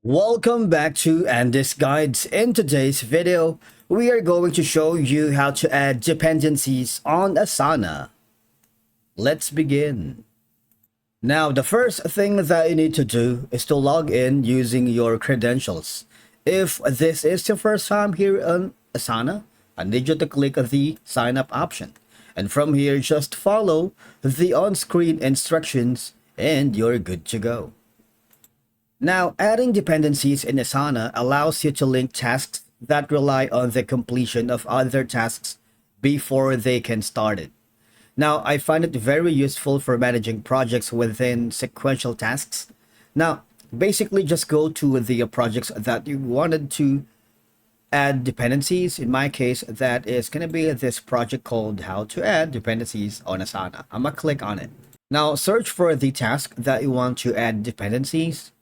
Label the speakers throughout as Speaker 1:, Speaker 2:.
Speaker 1: Welcome back to Andy's Guides. In today's video, we are going to show you how to add dependencies on Asana. Let's begin. Now, the first thing that you need to do is to log in using your credentials. If this is your first time here on Asana, I need you to click the sign up option. And from here, just follow the on-screen instructions and you're good to go. Now, adding dependencies in Asana allows you to link tasks that rely on the completion of other tasks before they can start it. Now, I find it very useful for managing projects within sequential tasks. Now, basically just go to the projects that you wanted to add dependencies. In my case, that is going to be this project called How to Add Dependencies on Asana. I'm going to click on it. Now, search for the task that you want to add dependencies.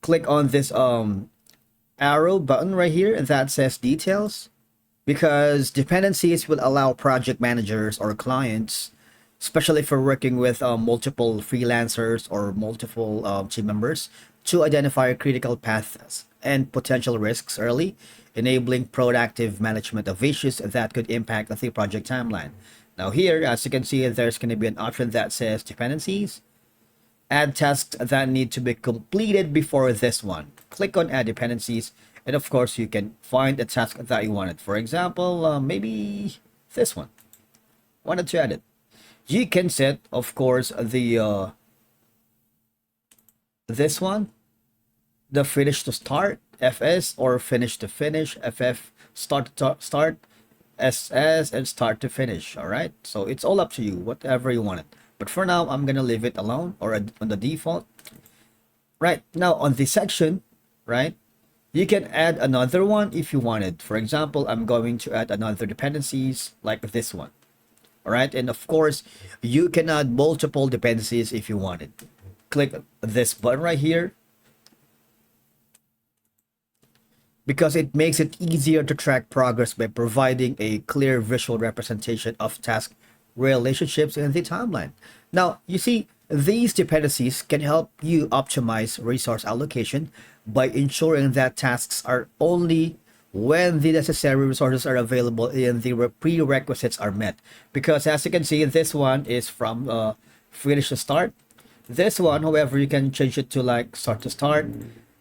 Speaker 1: Click on this arrow button right here that says details, because dependencies will allow project managers or clients, especially for working with multiple freelancers or multiple team members, to identify critical paths and potential risks early, enabling proactive management of issues that could impact the project timeline. Now here, as you can see, there's going to be an option that says dependencies. Add tasks that need to be completed before this one. Click on add dependencies, and of course you can find a task that you wanted. For example, maybe this one. Wanted to add it. You can set, of course, the this one, the finish to start, FS, or finish to finish, FF, start to start, SS, and start to finish. All right, so it's all up to you, whatever you want it. But for now, I'm gonna leave it alone or on the default. Right now on this section, right, you can add another one if you wanted. For example, I'm going to add another dependencies like this one. All right, and of course, you can add multiple dependencies if you wanted. Click this button right here, because it makes it easier to track progress by providing a clear visual representation of task relationships in the timeline. Now, you see, these dependencies can help you optimize resource allocation by ensuring that tasks are only when the necessary resources are available and the prerequisites are met. Because as you can see, this one is from finish to start. This one, however, you can change it to like start to start.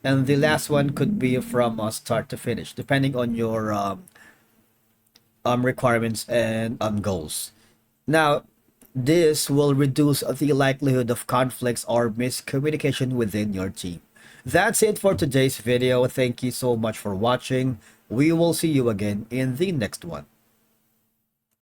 Speaker 1: And the last one could be from start to finish, depending on your requirements and goals. Now, this will reduce the likelihood of conflicts or miscommunication within your team. That's it for today's video. Thank you so much for watching. We will see you again in the next one.